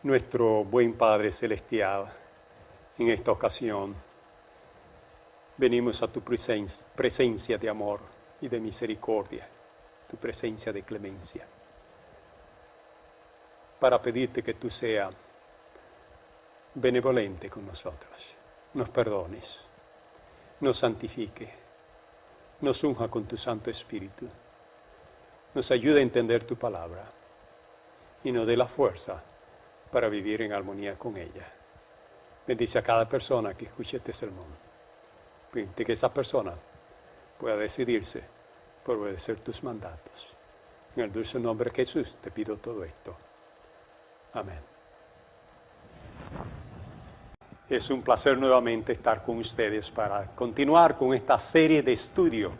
Nuestro buen Padre Celestial, en esta ocasión venimos a tu presencia de amor y de misericordia, tu presencia de clemencia, para pedirte que tú seas benevolente con nosotros, nos perdones, nos santifique, nos unja con tu Santo Espíritu, nos ayude a entender tu palabra y nos dé la fuerza para vivir en armonía con ella. Bendice a cada persona que escuche este sermón. Permite que esa persona pueda decidirse por obedecer tus mandatos. En el dulce nombre de Jesús te pido todo esto. Amén. Es un placer nuevamente estar con ustedes para continuar con esta serie de estudio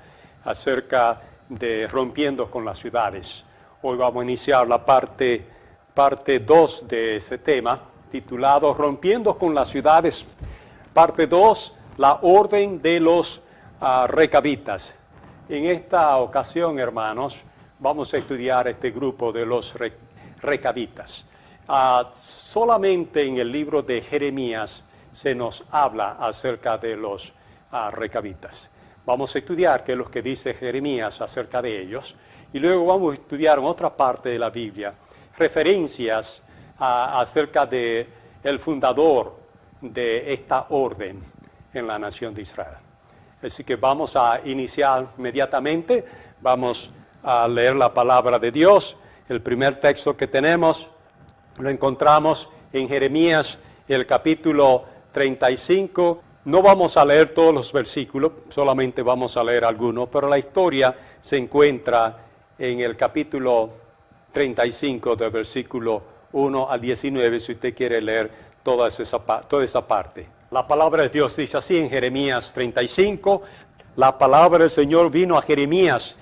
acerca de rompiendo con las ciudades. Hoy vamos a iniciar la parte 2 de ese tema, titulado Rompiendo con las ciudades, parte 2, la orden de los recabitas. En esta ocasión, hermanos, vamos a estudiar este grupo de los recabitas. Solamente en el libro de Jeremías se nos habla acerca de los recabitas. Vamos a estudiar qué es lo que dice Jeremías acerca de ellos, y luego vamos a estudiar en otra parte de la Biblia referencias acerca de el fundador de esta orden en la nación de Israel. Así que vamos a iniciar inmediatamente, vamos a leer la palabra de Dios. El primer texto que tenemos lo encontramos en Jeremías, el capítulo 35. No vamos a leer todos los versículos, solamente vamos a leer algunos, pero la historia se encuentra en el capítulo 35 del versículo 1 al 19, si usted quiere leer toda esa parte. La palabra de Dios dice así en Jeremías 35, la palabra del Señor vino a Jeremías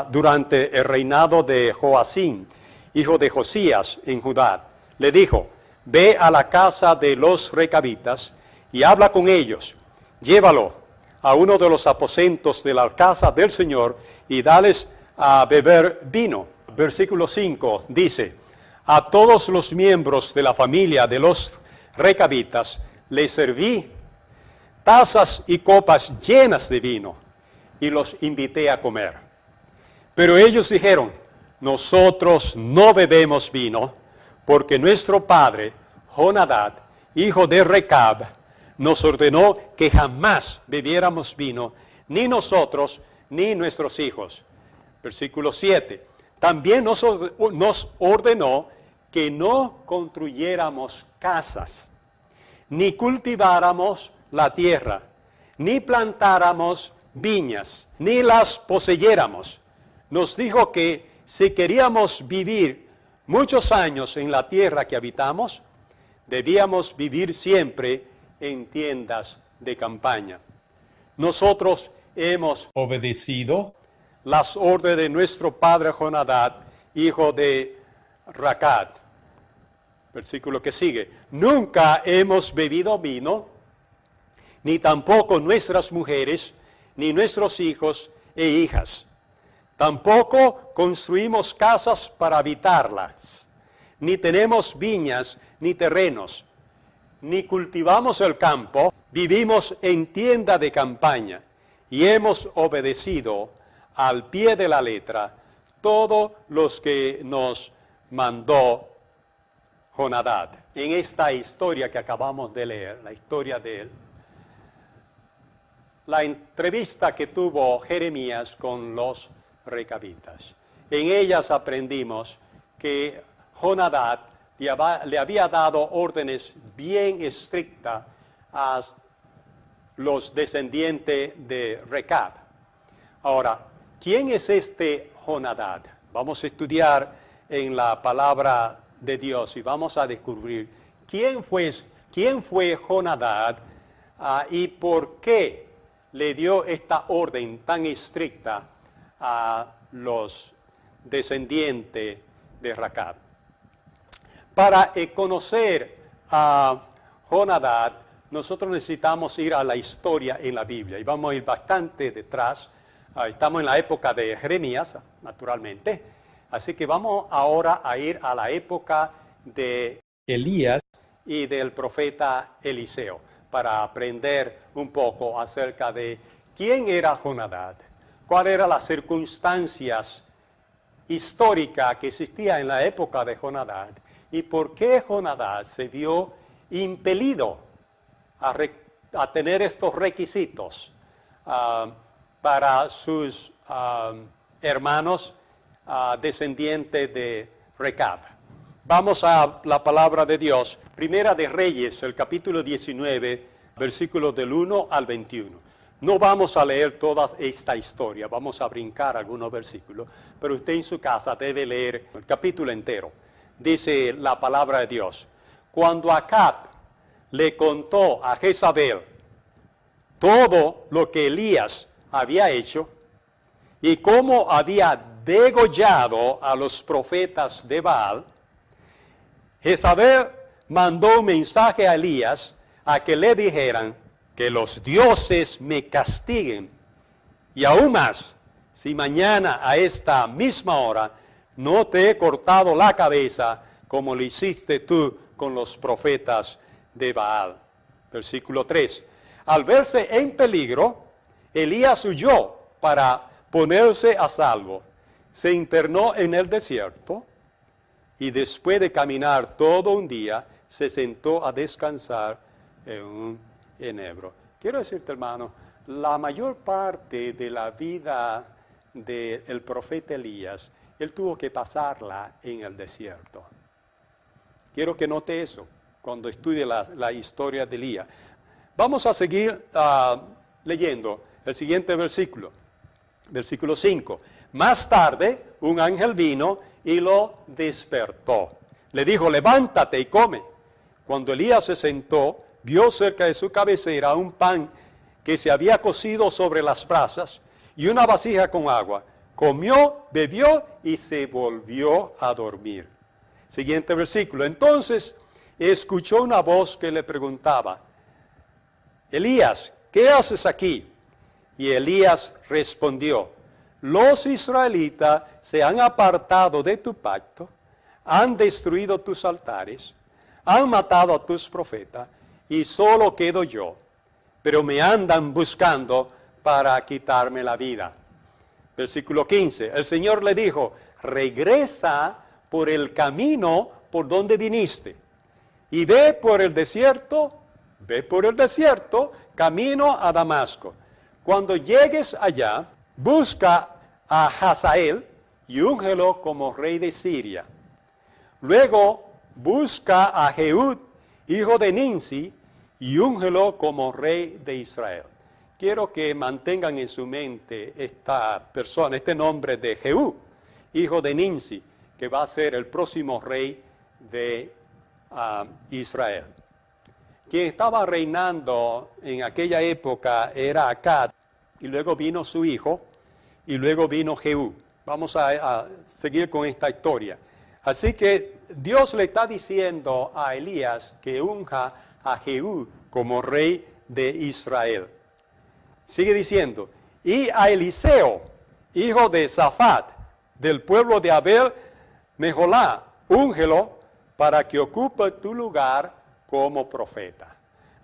durante el reinado de Joacim, hijo de Josías, en Judá. Le dijo, ve a la casa de los recabitas y habla con ellos, llévalo a uno de los aposentos de la casa del Señor y dales a beber vino. Versículo 5 dice, a todos los miembros de la familia de los recabitas les serví tazas y copas llenas de vino y los invité a comer. Pero ellos dijeron, nosotros no bebemos vino porque nuestro padre, Jonadab, hijo de Recab, nos ordenó que jamás bebiéramos vino, ni nosotros ni nuestros hijos. Versículo 7. También nos ordenó que no construyéramos casas, ni cultiváramos la tierra, ni plantáramos viñas, ni las poseyéramos. Nos dijo que si queríamos vivir muchos años en la tierra que habitamos, debíamos vivir siempre en tiendas de campaña. Nosotros hemos obedecido las órdenes de nuestro padre Jonadab, hijo de Recab. Versículo que sigue. Nunca hemos bebido vino, ni tampoco nuestras mujeres, ni nuestros hijos e hijas. Tampoco construimos casas para habitarlas, ni tenemos viñas ni terrenos, ni cultivamos el campo, vivimos en tienda de campaña y hemos obedecido al pie de la letra todos los que nos mandó Jonadab. En esta historia que acabamos de leer, la historia de él, la entrevista que tuvo Jeremías con los recabitas. En ellas aprendimos que Jonadab le había dado órdenes bien estrictas a los descendientes de Recab. Ahora, ¿quién es este Jonadab? Vamos a estudiar en la palabra de Dios y vamos a descubrir quién fue Jonadab y por qué le dio esta orden tan estricta a los descendientes de Racab. Para conocer a Jonadab, nosotros necesitamos ir a la historia en la Biblia y vamos a ir bastante detrás. Estamos en la época de Jeremías, naturalmente, así que vamos ahora a ir a la época de Elías y del profeta Eliseo para aprender un poco acerca de quién era Jonadab, cuáles eran las circunstancias históricas que existían en la época de Jonadab y por qué Jonadab se vio impelido a tener estos requisitos para sus hermanos descendientes de Recab. Vamos a la palabra de Dios, Primera de Reyes, el capítulo 19, versículos del 1 al 21. No vamos a leer toda esta historia, vamos a brincar algunos versículos, pero usted en su casa debe leer el capítulo entero. Dice la palabra de Dios: cuando Acab le contó a Jezabel todo lo que Elías había hecho y cómo había degollado a los profetas de Baal, Jezabel mandó un mensaje a Elías a que le dijeran que los dioses me castiguen y aún más si mañana a esta misma hora no te he cortado la cabeza como lo hiciste tú con los profetas de Baal. Versículo 3. Al verse en peligro, Elías huyó para ponerse a salvo. Se internó en el desierto y después de caminar todo un día, se sentó a descansar en un enebro. Quiero decirte, hermano, la mayor parte de la vida del profeta Elías, él tuvo que pasarla en el desierto. Quiero que note eso cuando estudie la historia de Elías. Vamos a seguir leyendo el siguiente versículo, versículo 5. Más tarde, un ángel vino y lo despertó. Le dijo: levántate y come. Cuando Elías se sentó, vio cerca de su cabecera un pan que se había cocido sobre las brasas y una vasija con agua. Comió, bebió y se volvió a dormir. Siguiente versículo. Entonces escuchó una voz que le preguntaba: Elías, ¿qué haces aquí? Y Elías respondió: los israelitas se han apartado de tu pacto, han destruido tus altares, han matado a tus profetas, y solo quedo yo, pero me andan buscando para quitarme la vida. Versículo 15, el Señor le dijo: regresa por el camino por donde viniste, y ve por el desierto, camino a Damasco. Cuando llegues allá, busca a Hazael y úngelo como rey de Siria. Luego busca a Jehud, hijo de Ninsi, y úngelo como rey de Israel. Quiero que mantengan en su mente esta persona, este nombre de Jehud, hijo de Ninsi, que va a ser el próximo rey de Israel. Quien estaba reinando en aquella época era Acab, y luego vino su hijo, y luego vino Jehú. Vamos a seguir con esta historia. Así que Dios le está diciendo a Elías que unja a Jehú como rey de Israel. Sigue diciendo: y a Eliseo, hijo de Safat, del pueblo de Abel Mejolá, úngelo para que ocupe tu lugar como profeta.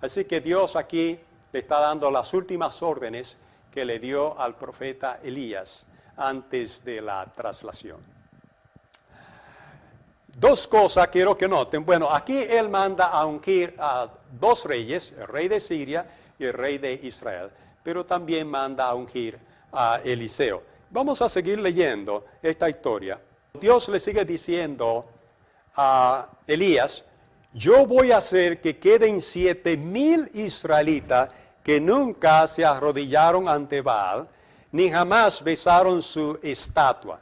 Así que Dios aquí le está dando las últimas órdenes que le dio al profeta Elías antes de la traslación. Dos cosas quiero que noten. Bueno, aquí él manda a ungir a dos reyes, el rey de Siria y el rey de Israel, pero también manda a ungir a Eliseo. Vamos a seguir leyendo esta historia. Dios le sigue diciendo a Elías: yo voy a hacer que queden 7,000 israelitas que nunca se arrodillaron ante Baal, ni jamás besaron su estatua.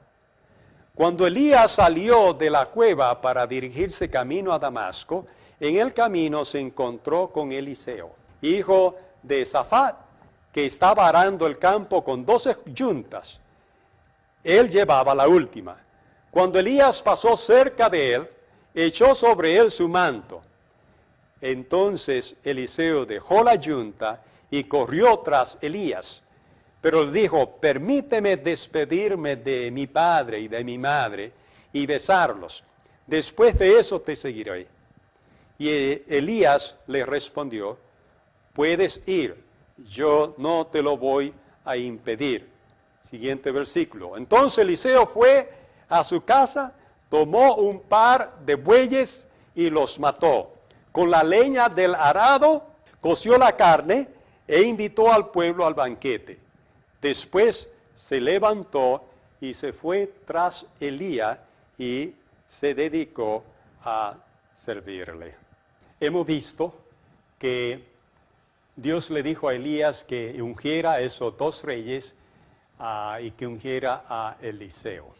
Cuando Elías salió de la cueva para dirigirse camino a Damasco, en el camino se encontró con Eliseo, hijo de Safat, que estaba arando el campo con 12 yuntas. Él llevaba la última. Cuando Elías pasó cerca de él, echó sobre él su manto. Entonces Eliseo dejó la yunta y corrió tras Elías. Pero le dijo, permíteme despedirme de mi padre y de mi madre y besarlos. Después de eso te seguiré. Y Elías le respondió, puedes ir, yo no te lo voy a impedir. Siguiente versículo. Entonces Eliseo fue a su casa, tomó un par de bueyes y los mató. Con la leña del arado coció la carne e invitó al pueblo al banquete. Después se levantó y se fue tras Elías y se dedicó a servirle. Hemos visto que Dios le dijo a Elías que ungiera a esos 2 reyes y que ungiera a Eliseo.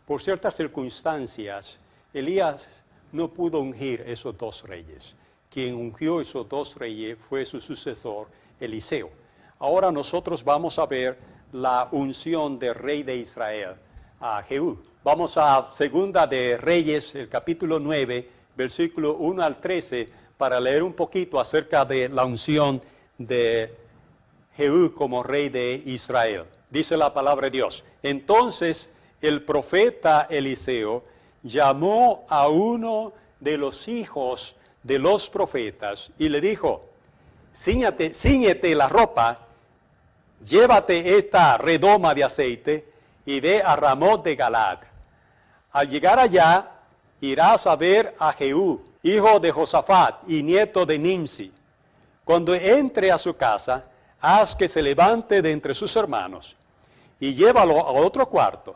Por ciertas circunstancias, Elías no pudo ungir esos 2 reyes. Quien ungió esos 2 reyes fue su sucesor, Eliseo. Ahora nosotros vamos a ver la unción del rey de Israel, a Jehú. Vamos a Segunda de Reyes, el capítulo 9, versículo 1 al 13, para leer un poquito acerca de la unción de Jehú como rey de Israel. Dice la palabra de Dios. Entonces el profeta Eliseo llamó a uno de los hijos de los profetas y le dijo, cíñete la ropa, llévate esta redoma de aceite y ve a Ramot de Galaad. Al llegar allá, irás a ver a Jehú, hijo de Josafat y nieto de Nimsi. Cuando entre a su casa, haz que se levante de entre sus hermanos y llévalo a otro cuarto.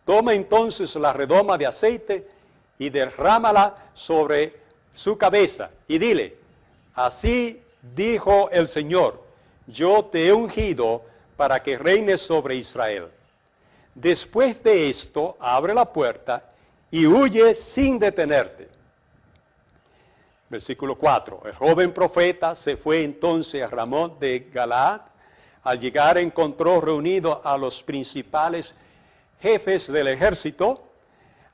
Toma entonces la redoma de aceite y derrámala sobre su cabeza y dile, así dijo el Señor, yo te he ungido para que reines sobre Israel. Después de esto, abre la puerta y huye sin detenerte. Versículo 4. El joven profeta se fue entonces a Ramot de Galaad. Al llegar encontró reunidos a los principales jefes del ejército.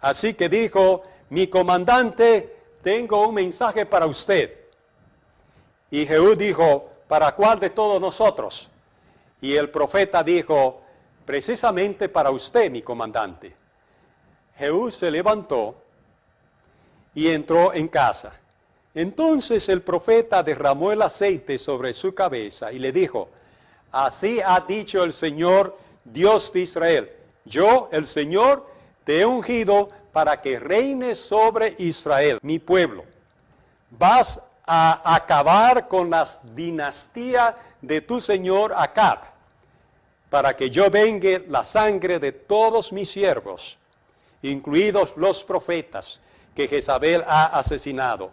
Así que dijo, mi comandante, tengo un mensaje para usted. Y Jehú dijo, ¿para cuál de todos nosotros? Y el profeta dijo, precisamente para usted, mi comandante. Jehú se levantó y entró en casa. Entonces el profeta derramó el aceite sobre su cabeza y le dijo, así ha dicho el Señor, Dios de Israel, yo, el Señor, te he ungido para que reines sobre Israel, mi pueblo. Vas a acabar con la dinastía de tu señor Acab, para que yo vengue la sangre de todos mis siervos, incluidos los profetas que Jezabel ha asesinado.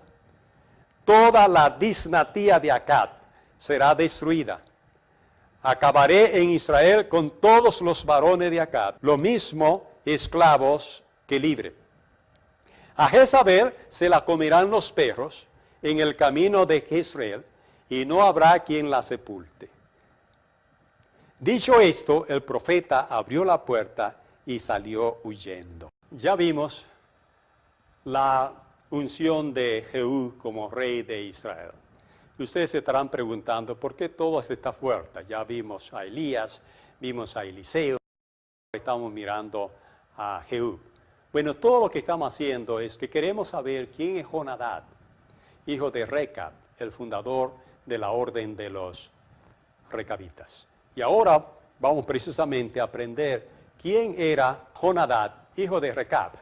Toda la dinastía de Acab será destruida. Acabaré en Israel con todos los varones de Acab, lo mismo esclavos que libres. A Jezabel se la comerán los perros en el camino de Jezreel, y no habrá quien la sepulte. Dicho esto, el profeta abrió la puerta y salió huyendo. Ya vimos la unción de Jehú como rey de Israel. Ustedes se estarán preguntando, ¿por qué todo está fuerte? Ya vimos a Elías, vimos a Eliseo, estamos mirando a Jehú. Bueno, todo lo que estamos haciendo es que queremos saber quién es Jonadab, hijo de Recab, el fundador de la orden de los recabitas. Y ahora vamos precisamente a aprender quién era Jonadab, hijo de Recab.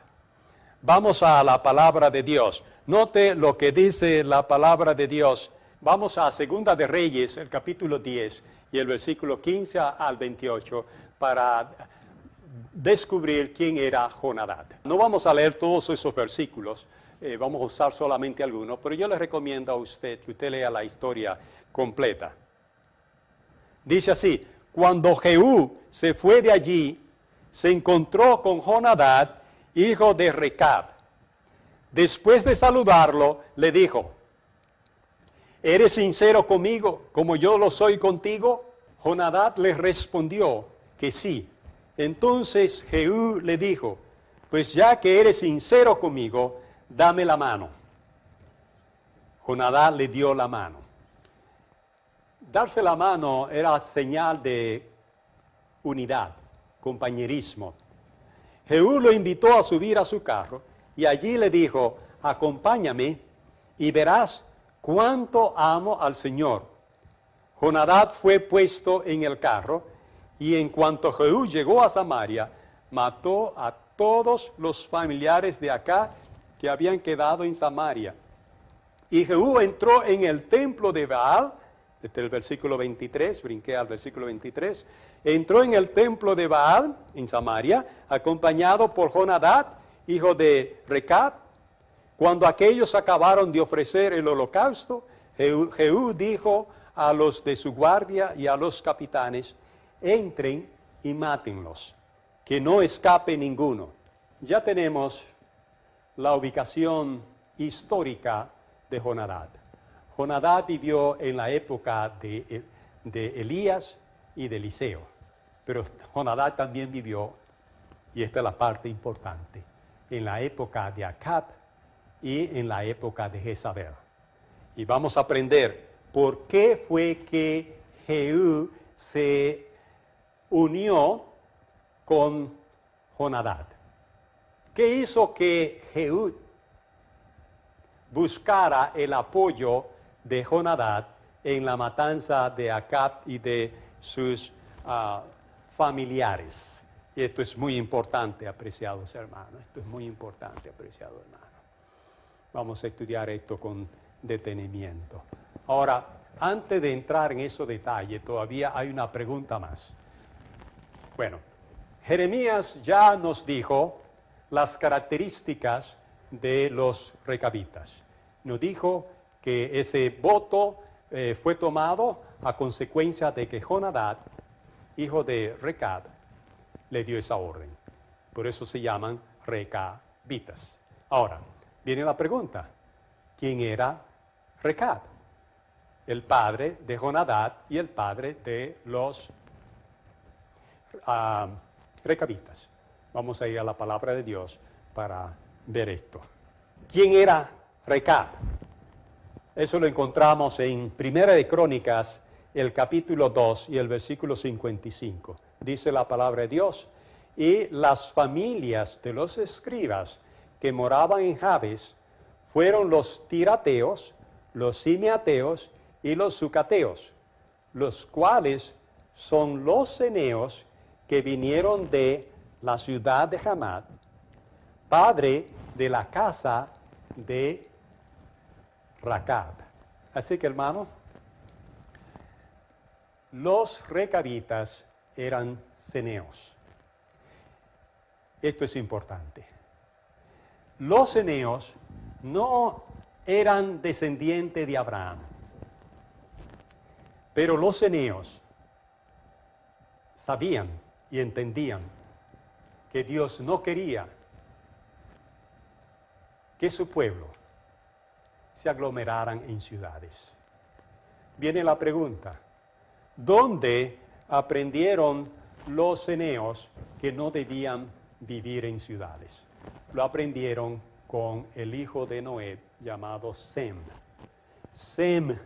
Vamos a la palabra de Dios. Note lo que dice la palabra de Dios. Vamos a Segunda de Reyes, el capítulo 10 y el versículo 15 al 28 para descubrir quién era Jonadab. No vamos a leer todos esos versículos, vamos a usar solamente algunos, pero yo le recomiendo a usted que usted lea la historia completa. Dice así, cuando Jehú se fue de allí, se encontró con Jonadab, hijo de Recab. Después de saludarlo, le dijo: ¿eres sincero conmigo como yo lo soy contigo? Jonadab le respondió que sí. Entonces Jehú le dijo: pues ya que eres sincero conmigo, dame la mano. Jonadab le dio la mano. Darse la mano era señal de unidad, compañerismo. Jehú lo invitó a subir a su carro y allí le dijo: acompáñame y verás cuánto amo al Señor. Jonadab fue puesto en el carro y en cuanto Jehú llegó a Samaria, mató a todos los familiares de Acab que habían quedado en Samaria. Y Jehú entró en el templo de Baal, desde el versículo 23, brinqué al versículo 23, entró en el templo de Baal, en Samaria, acompañado por Jonadab, hijo de Recab. Cuando aquellos acabaron de ofrecer el holocausto, Jehú dijo a los de su guardia y a los capitanes: entren y mátenlos, que no escape ninguno. Ya tenemos la ubicación histórica de Jonadab. Jonadab vivió en la época de Elías y de Eliseo, pero Jonadab también vivió, y esta es la parte importante, en la época de Acab y en la época de Jezabel. Y vamos a aprender por qué fue que Jehú se unió con Jonadab. ¿Qué hizo que Jehú buscara el apoyo de Jonadab en la matanza de Acab y de sus familiares? Y esto es muy importante, apreciados hermanos. Esto es muy importante, apreciados hermanos. Vamos a estudiar esto con detenimiento. Ahora, antes de entrar en esos detalles, todavía hay una pregunta más. Bueno, Jeremías ya nos dijo las características de los recabitas. Nos dijo que ese voto fue tomado a consecuencia de que Jonadab, hijo de Recab, le dio esa orden. Por eso se llaman recabitas. Ahora, viene la pregunta: ¿quién era Recab? El padre de Jonadab y el padre de los recabitas. Vamos a ir a la palabra de Dios para ver esto. ¿Quién era Recab? Eso lo encontramos en Primera de Crónicas, el capítulo 2 y el versículo 55. Dice la palabra de Dios: y las familias de los escribas que moraban en Jabes fueron los tirateos, los simeateos y los sucateos, los cuales son los ceneos que vinieron de la ciudad de Hamad, padre de la casa de Recab. Así que, hermano, los recabitas eran ceneos. Esto es importante. Los ceneos no eran descendientes de Abraham, pero los ceneos sabían y entendían que Dios no quería que su pueblo se aglomeraran en ciudades. Viene la pregunta: ¿dónde aprendieron los ceneos que no debían vivir en ciudades? Lo aprendieron con el hijo de Noé llamado Sem. Sem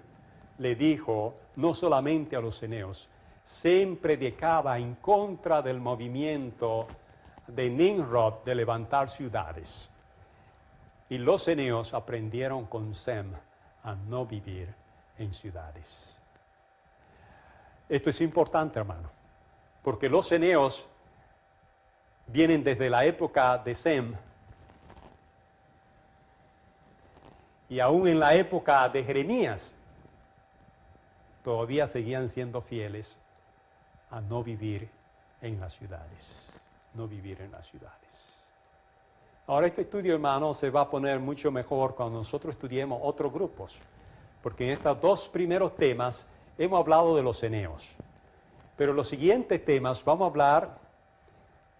le dijo no solamente a los ceneos, Sem predicaba en contra del movimiento de Nimrod de levantar ciudades. Y los ceneos aprendieron con Sem a no vivir en ciudades. Esto es importante, hermano, porque los ceneos vienen desde la época de Sem, y aún en la época de Jeremías todavía seguían siendo fieles a no vivir en las ciudades. No vivir en las ciudades. Ahora este estudio, hermano, se va a poner mucho mejor cuando nosotros estudiemos otros grupos, porque en estos dos primeros temas hemos hablado de los ceneos, pero los siguientes temas vamos a hablar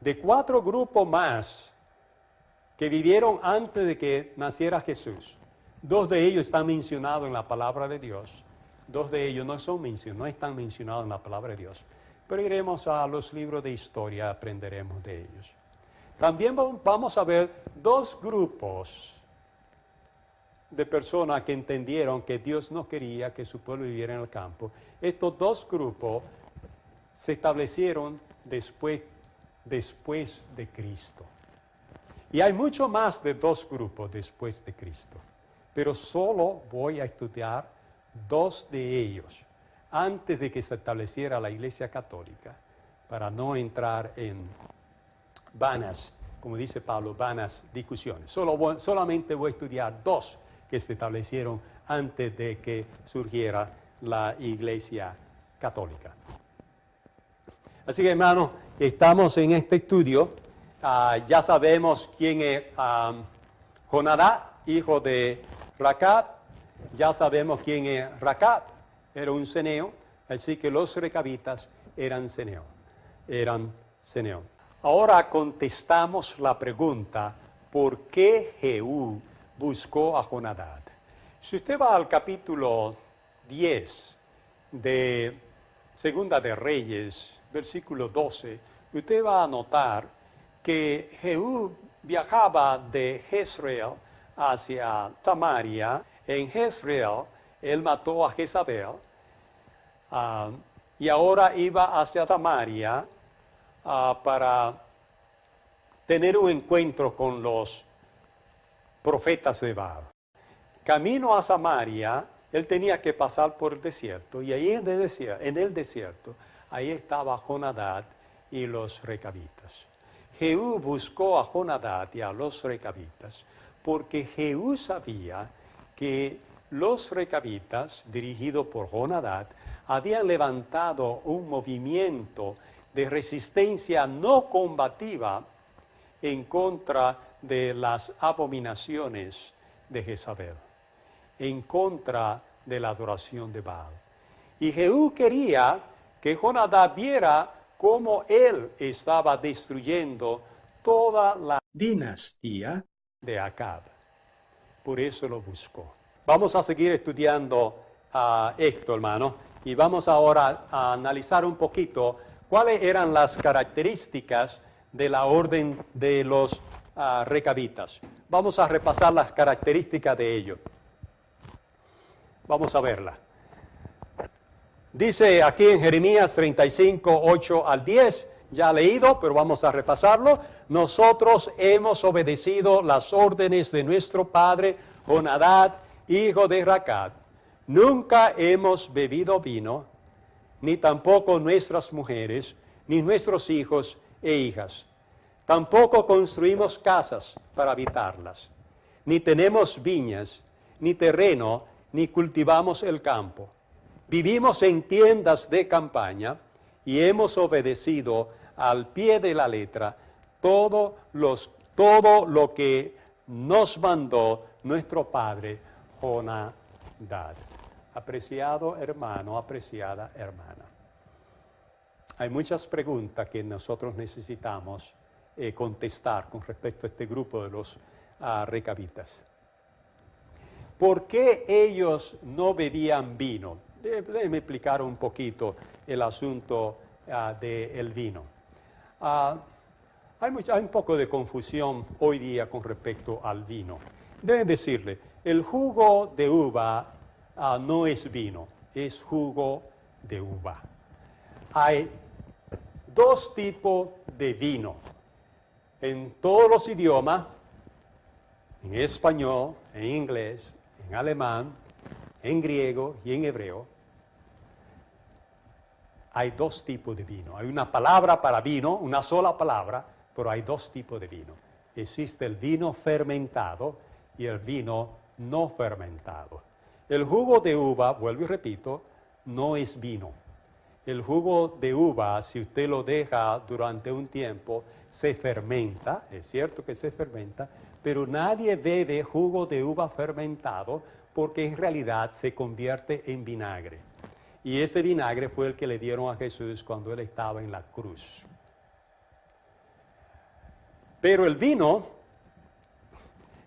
de 4 grupos más que vivieron antes de que naciera Jesús. 2 de ellos están mencionados en la palabra de Dios. 2 de ellos no están mencionados en la palabra de Dios. Pero iremos a los libros de historia, aprenderemos de ellos. También vamos a ver 2 grupos de personas que entendieron que Dios no quería que su pueblo viviera en el campo. Estos 2 grupos se establecieron después de Cristo. Y hay mucho más de 2 grupos después de Cristo. Pero solo voy a estudiar 2 de ellos antes de que se estableciera la Iglesia Católica, para no entrar en vanas, como dice Pablo, vanas discusiones. Solamente voy a estudiar 2 que se establecieron antes de que surgiera la Iglesia Católica. Así que, hermanos, estamos en este estudio. Ya sabemos quién es Jonadab, hijo de Racab. Ya sabemos quién es Racab. Era un ceneo, así que los recabitas eran ceneo. Ahora contestamos la pregunta, ¿por qué Jehú buscó a Jonadab? Si usted va al capítulo 10 de Segunda de Reyes, versículo 12, usted va a notar que Jehú viajaba de Jezreel hacia Samaria. En Jezreel él mató a Jezabel y ahora iba hacia Samaria para tener un encuentro con los profetas de Baal. Camino a Samaria, él tenía que pasar por el desierto, y ahí en el desierto, ahí estaba Jonadab y los recabitas. Jehú buscó a Jonadab y a los recabitas porque Jehú sabía que los recabitas, dirigidos por Jonadab, habían levantado un movimiento de resistencia no combativa en contra de las abominaciones de Jezabel, en contra de la adoración de Baal. Y Jehú quería que Jonadab viera cómo él estaba destruyendo toda la dinastía de Acab. Por eso lo buscó. Vamos a seguir estudiando esto, hermano, y vamos ahora a analizar un poquito cuáles eran las características de la orden de los recabitas. Vamos a repasar las características de ellos. Vamos a verla. Dice aquí en Jeremías 35, 8 al 10, ya leído, pero vamos a repasarlo. Nosotros hemos obedecido las órdenes de nuestro padre Jonadab, hijo de Racab. Nunca hemos bebido vino, ni tampoco nuestras mujeres, ni nuestros hijos e hijas. Tampoco construimos casas para habitarlas, ni tenemos viñas, ni terreno, ni cultivamos el campo. Vivimos en tiendas de campaña y hemos obedecido al pie de la letra todo lo que nos mandó nuestro padre Jonadab. Apreciado hermano, apreciada hermana. Hay muchas preguntas que nosotros necesitamos contestar con respecto a este grupo de los recabitas. ¿Por qué ellos no bebían vino? Déjeme explicar un poquito el asunto del vino. Hay un poco de confusión hoy día con respecto al vino. Deben decirle, el jugo de uva no es vino, es jugo de uva. Hay 2 tipos de vino. En todos los idiomas, en español, en inglés, en alemán, en griego y en hebreo, hay 2 tipos de vino. Hay una palabra para vino, una sola palabra, pero hay 2 tipos de vino. Existe el vino fermentado y el vino no fermentado. El jugo de uva, vuelvo y repito, no es vino. El jugo de uva, si usted lo deja durante un tiempo, se fermenta, es cierto que se fermenta, pero nadie bebe jugo de uva fermentado porque en realidad se convierte en vinagre. Y ese vinagre fue el que le dieron a Jesús cuando él estaba en la cruz. Pero el vino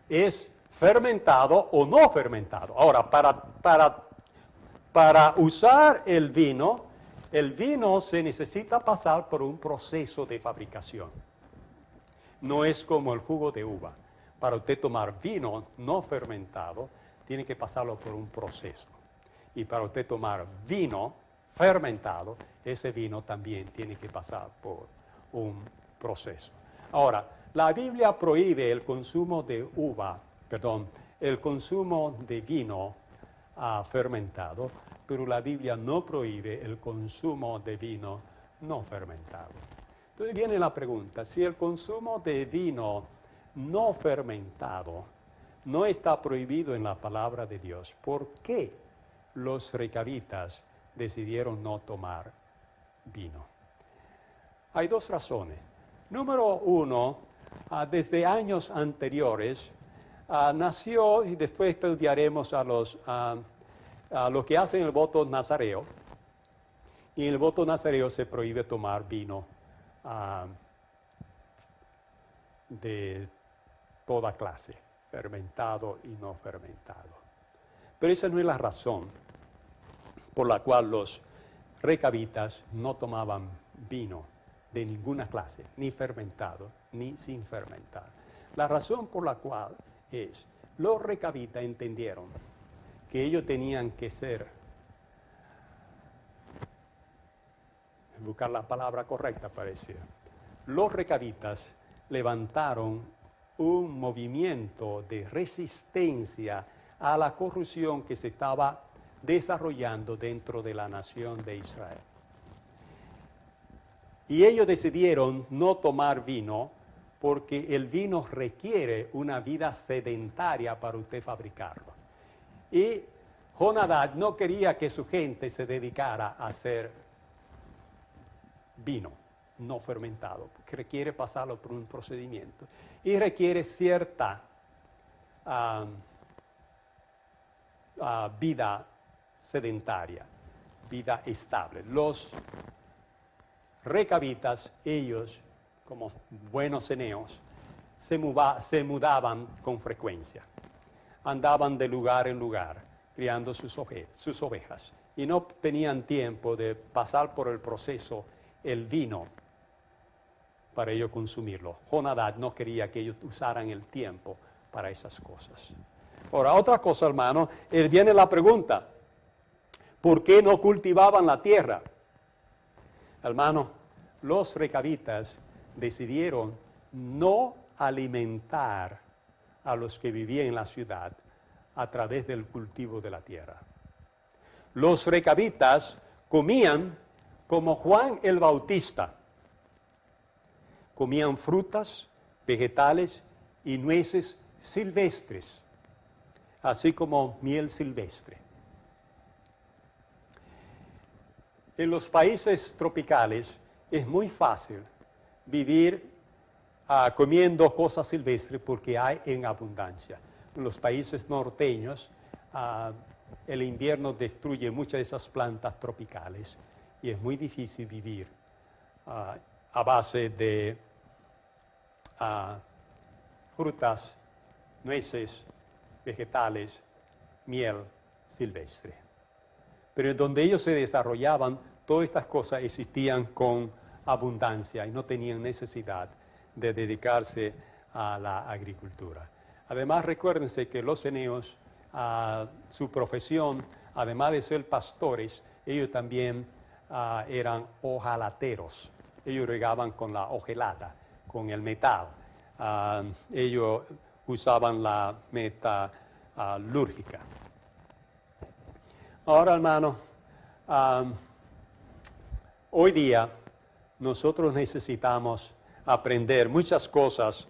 es fermentado o no fermentado. Ahora, para usar el vino se necesita pasar por un proceso de fabricación. No es como el jugo de uva. Para usted tomar vino no fermentado, tiene que pasarlo por un proceso. Y para usted tomar vino fermentado, ese vino también tiene que pasar por un proceso. Ahora, la Biblia prohíbe el consumo de el consumo de vino fermentado, pero la Biblia no prohíbe el consumo de vino no fermentado. Entonces viene la pregunta, si el consumo de vino no fermentado no está prohibido en la palabra de Dios, ¿por qué los recabitas decidieron no tomar vino? Hay dos razones. Número uno, desde años anteriores nació, y después estudiaremos a lo que hacen el voto nazareo, y en el voto nazareo se prohíbe tomar vino de toda clase, fermentado y no fermentado. Pero esa no es la razón por la cual los recabitas no tomaban vino de ninguna clase, ni fermentado, ni sin fermentar. La razón por la cual es, los recabitas entendieron que ellos tenían que buscar la palabra correcta parece. Los recabitas levantaron un movimiento de resistencia a la corrupción que se estaba desarrollando dentro de la nación de Israel. Y ellos decidieron no tomar vino porque el vino requiere una vida sedentaria para usted fabricarlo. Y Jonadab no quería que su gente se dedicara a hacer vino no fermentado, porque requiere pasarlo por un procedimiento y requiere cierta vida sedentaria, vida estable. Los recabitas, ellos, como buenos ceneos, se mudaban con frecuencia. Andaban de lugar en lugar, criando sus ovejas, y no tenían tiempo de pasar por el proceso el vino para ellos consumirlo. Jonadab no quería que ellos usaran el tiempo para esas cosas. Ahora, otra cosa, hermano, viene la pregunta, ¿por qué no cultivaban la tierra? Hermano, los recabitas decidieron no alimentar a los que vivían en la ciudad a través del cultivo de la tierra. Los recabitas comían como Juan el Bautista. Comían frutas, vegetales y nueces silvestres, así como miel silvestre. En los países tropicales es muy fácil vivir comiendo cosas silvestres porque hay en abundancia. En los países norteños el invierno destruye muchas de esas plantas tropicales y es muy difícil vivir a base de frutas, nueces, vegetales, miel silvestre. Pero donde ellos se desarrollaban, todas estas cosas existían con abundancia y no tenían necesidad de dedicarse a la agricultura. Además, recuérdense que los ceneos, su profesión, además de ser pastores, ellos también eran hojalateros. Ellos regaban con la hojalata, con el metal. Ellos usaban la metalúrgica. Ahora, hermano, hoy día nosotros necesitamos aprender muchas cosas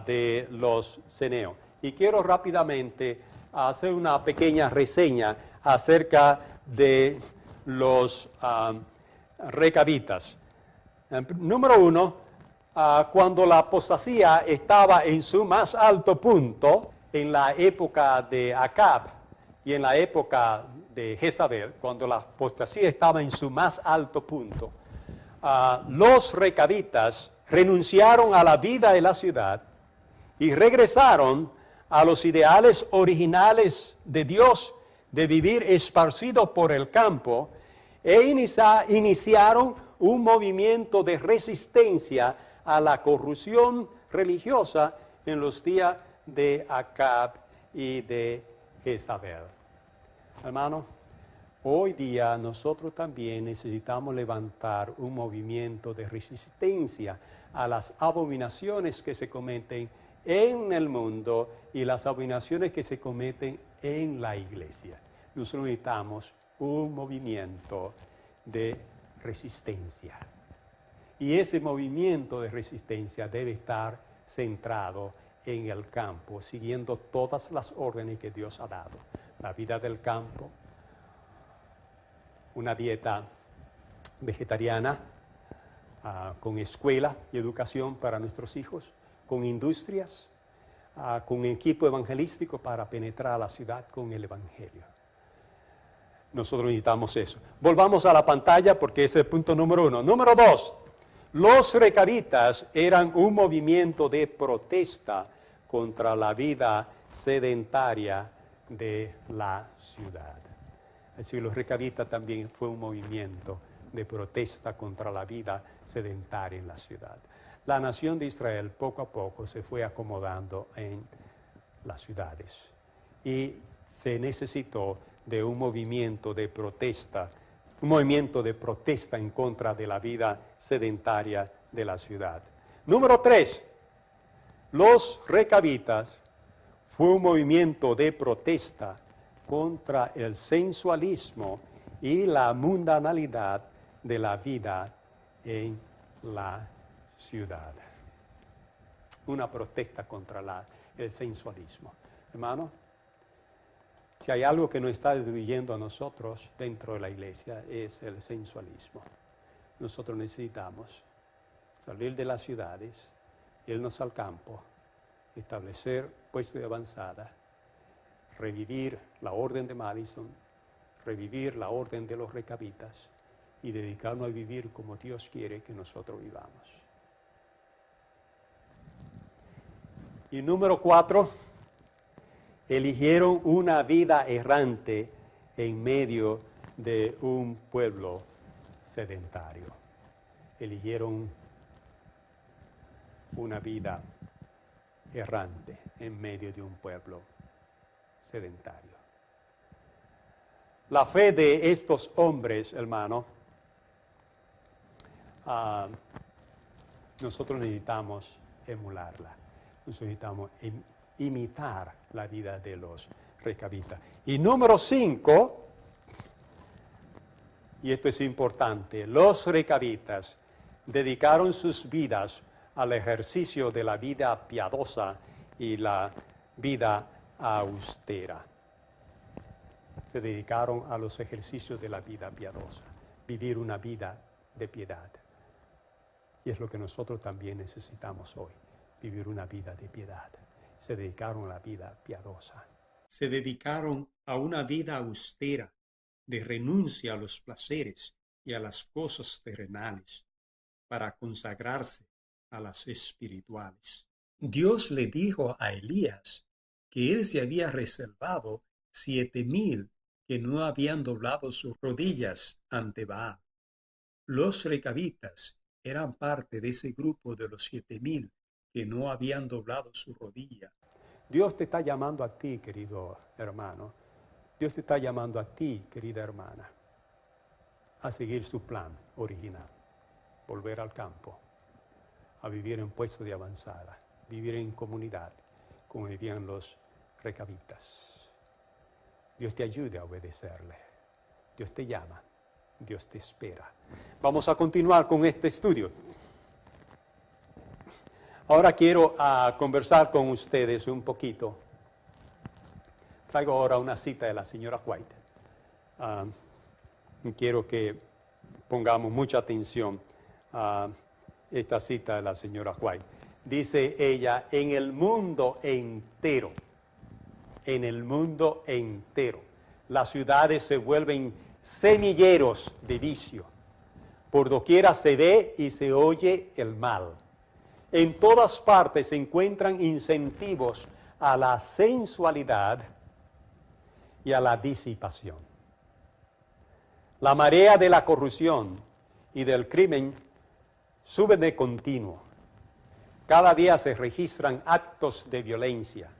de los ceneos. Y quiero rápidamente hacer una pequeña reseña acerca de los recabitas. Número uno, cuando la apostasía estaba en su más alto punto, en la época de Acab y en la época de Jezabel, cuando la apostasía estaba en su más alto punto, los recabitas renunciaron a la vida de la ciudad y regresaron a los ideales originales de Dios de vivir esparcido por el campo e iniciaron un movimiento de resistencia a la corrupción religiosa en los días de Acab y de Jezabel. Hermano, hoy día nosotros también necesitamos levantar un movimiento de resistencia a las abominaciones que se cometen en el mundo y las abominaciones que se cometen en la iglesia. Nosotros necesitamos un movimiento de resistencia. Y ese movimiento de resistencia debe estar centrado en el campo, siguiendo todas las órdenes que Dios ha dado. La vida del campo, una dieta vegetariana, con escuela y educación para nuestros hijos, con industrias, con equipo evangelístico para penetrar a la ciudad con el evangelio. Nosotros necesitamos eso. Volvamos a la pantalla porque ese es el punto número 1. Número 2, los recabitas eran un movimiento de protesta contra la vida sedentaria de la ciudad. Así que los recabitas también fue un movimiento de protesta contra la vida sedentaria en la ciudad. La nación de Israel poco a poco se fue acomodando en las ciudades y se necesitó de un movimiento de protesta en contra de la vida sedentaria de la ciudad. Número 3, los recabitas fue un movimiento de protesta contra el sensualismo y la mundanalidad de la vida en la ciudad. Una protesta contra el sensualismo. Hermano, si hay algo que nos está destruyendo a nosotros dentro de la iglesia es el sensualismo. Nosotros necesitamos salir de las ciudades, irnos al campo, establecer puestos de avanzada, revivir la orden de Madison, revivir la orden de los recabitas y dedicarnos a vivir como Dios quiere que nosotros vivamos. Y número 4, eligieron una vida errante en medio de un pueblo sedentario. Eligieron una vida errante en medio de un pueblo sedentario. La fe de estos hombres, hermano, nosotros necesitamos emularla. Nosotros necesitamos imitar la vida de los recabitas. Y número 5, y esto es importante, los recabitas dedicaron sus vidas al ejercicio de la vida piadosa y la vida austera. Se dedicaron a los ejercicios de la vida piadosa, vivir una vida de piedad. Y es lo que nosotros también necesitamos hoy, vivir una vida de piedad. Se dedicaron a la vida piadosa. Se dedicaron a una vida austera, de renuncia a los placeres y a las cosas terrenales, para consagrarse a las espirituales. Dios le dijo a Elías que él se había reservado 7,000 que no habían doblado sus rodillas ante Baal. Los recabitas eran parte de ese grupo de los 7,000 que no habían doblado su rodilla. Dios te está llamando a ti, querido hermano. Dios te está llamando a ti, querida hermana, a seguir su plan original. Volver al campo, a vivir en puestos de avanzada, vivir en comunidad, como vivían los recabitas. Dios te ayude a obedecerle. Dios te llama, Dios te espera. Vamos a continuar con este estudio. Ahora quiero conversar con ustedes un poquito. Traigo ahora una cita de la señora White. Quiero que pongamos mucha atención a esta cita de la señora White. Dice ella, en el mundo entero, las ciudades se vuelven semilleros de vicio. Por doquiera se ve y se oye el mal. En todas partes se encuentran incentivos a la sensualidad y a la disipación. La marea de la corrupción y del crimen sube de continuo. Cada día se registran actos de violencia,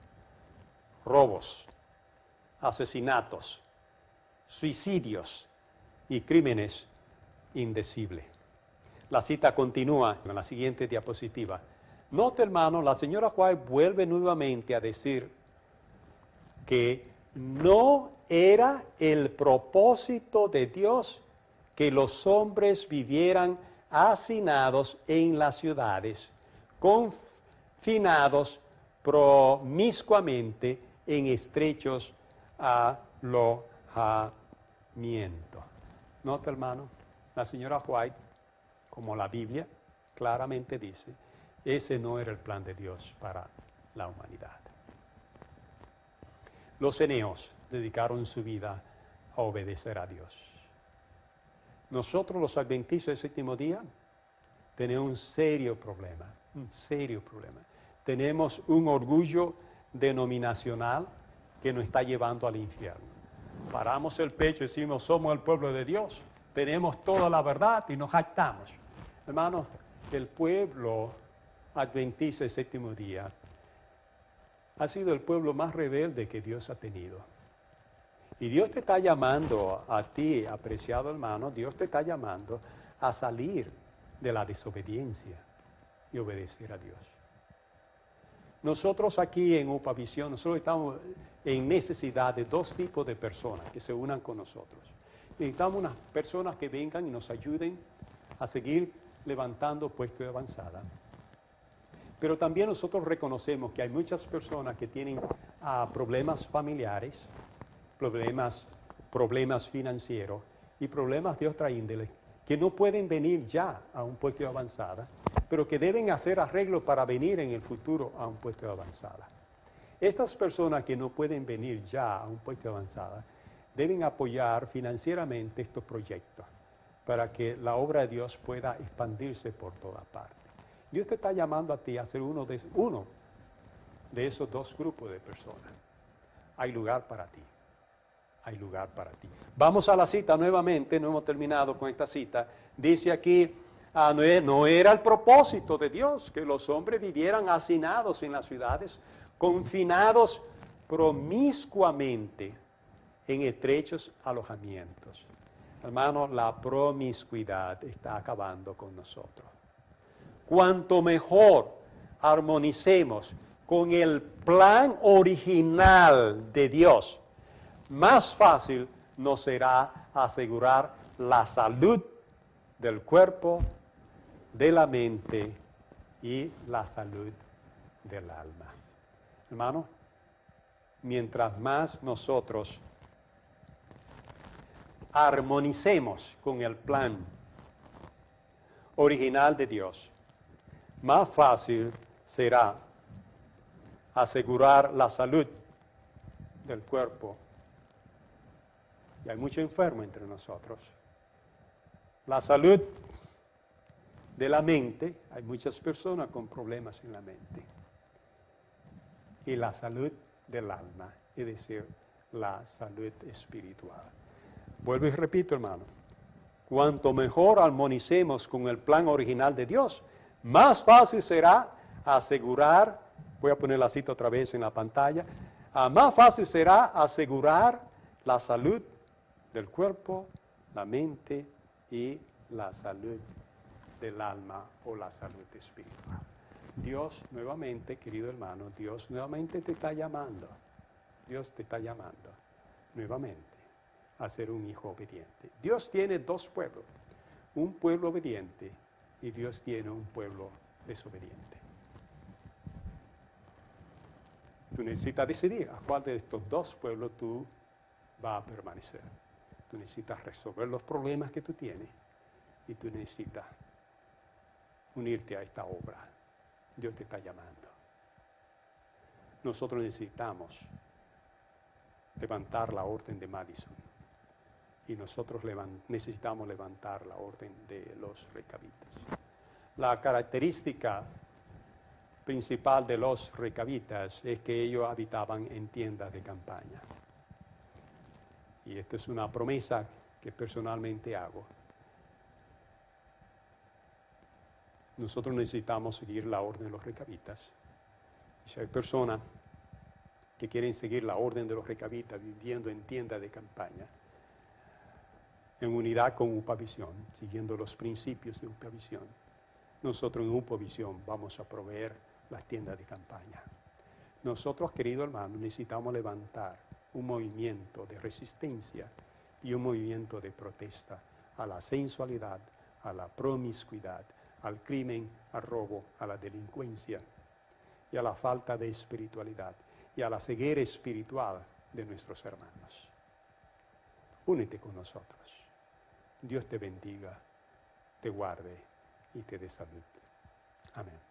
robos, asesinatos, suicidios y crímenes indecibles. La cita continúa en la siguiente diapositiva. Note, hermano, la señora White vuelve nuevamente a decir que no era el propósito de Dios que los hombres vivieran hacinados en las ciudades, confinados promiscuamente en estrechos alojamientos. Nota, hermano, la señora White, como la Biblia claramente dice, ese no era el plan de Dios para la humanidad. Los eneos dedicaron su vida a obedecer a Dios. Nosotros los adventistas del séptimo día tenemos un serio problema. Tenemos un orgullo denominacional que nos está llevando al infierno. Paramos el pecho y decimos, somos el pueblo de Dios, tenemos toda la verdad y nos jactamos. Hermanos, el pueblo adventista del séptimo día ha sido el pueblo más rebelde que Dios ha tenido. Y Dios te está llamando a ti, apreciado hermano, Dios te está llamando a salir de la desobediencia y obedecer a Dios. Nosotros aquí en Upavisión, nosotros estamos en necesidad de dos tipos de personas que se unan con nosotros. Necesitamos unas personas que vengan y nos ayuden a seguir levantando puestos de avanzada. Pero también nosotros reconocemos que hay muchas personas que tienen problemas familiares, problemas financieros y problemas de otra índole, que no pueden venir ya a un puesto de avanzada, pero que deben hacer arreglos para venir en el futuro a un puesto de avanzada. Estas personas que no pueden venir ya a un puesto de avanzada deben apoyar financieramente estos proyectos para que la obra de Dios pueda expandirse por toda parte. Dios te está llamando a ti a ser uno de esos dos grupos de personas. Hay lugar para ti. Hay lugar para ti. Vamos a la cita nuevamente, no hemos terminado con esta cita. Dice aquí, no era el propósito de Dios que los hombres vivieran hacinados en las ciudades, confinados promiscuamente en estrechos alojamientos. Hermano, la promiscuidad está acabando con nosotros. Cuanto mejor armonicemos con el plan original de Dios, más fácil nos será asegurar la salud del cuerpo, de la mente y la salud del alma. Hermano, mientras más nosotros armonicemos con el plan original de Dios, más fácil será asegurar la salud del cuerpo. Y hay mucho enfermo entre nosotros. La salud de la mente, hay muchas personas con problemas en la mente. Y la salud del alma, es decir, la salud espiritual. Vuelvo y repito, hermano. Cuanto mejor armonicemos con el plan original de Dios, más fácil será asegurar, voy a poner la cita otra vez en la pantalla, más fácil será asegurar la salud del cuerpo, la mente y la salud del alma o la salud espiritual. Dios nuevamente, querido hermano, Dios nuevamente te está llamando. Dios te está llamando nuevamente a ser un hijo obediente. Dios tiene dos pueblos, un pueblo obediente y Dios tiene un pueblo desobediente. Tú necesitas decidir a cuál de estos dos pueblos tú vas a permanecer. Tú necesitas resolver los problemas que tú tienes y tú necesitas unirte a esta obra. Dios te está llamando. Nosotros necesitamos levantar la orden de Madison y nosotros necesitamos levantar la orden de los recabitas. La característica principal de los recabitas es que ellos habitaban en tiendas de campaña. Y esta es una promesa que personalmente hago. Nosotros necesitamos seguir la orden de los recabitas. Y si hay personas que quieren seguir la orden de los recabitas viviendo en tiendas de campaña, en unidad con UPAVisión, siguiendo los principios de UPAVisión, nosotros en UPAVisión vamos a proveer las tiendas de campaña. Nosotros, querido hermano, necesitamos levantar un movimiento de resistencia y un movimiento de protesta a la sensualidad, a la promiscuidad, al crimen, al robo, a la delincuencia y a la falta de espiritualidad y a la ceguera espiritual de nuestros hermanos. Únete con nosotros. Dios te bendiga, te guarde y te dé salud. Amén.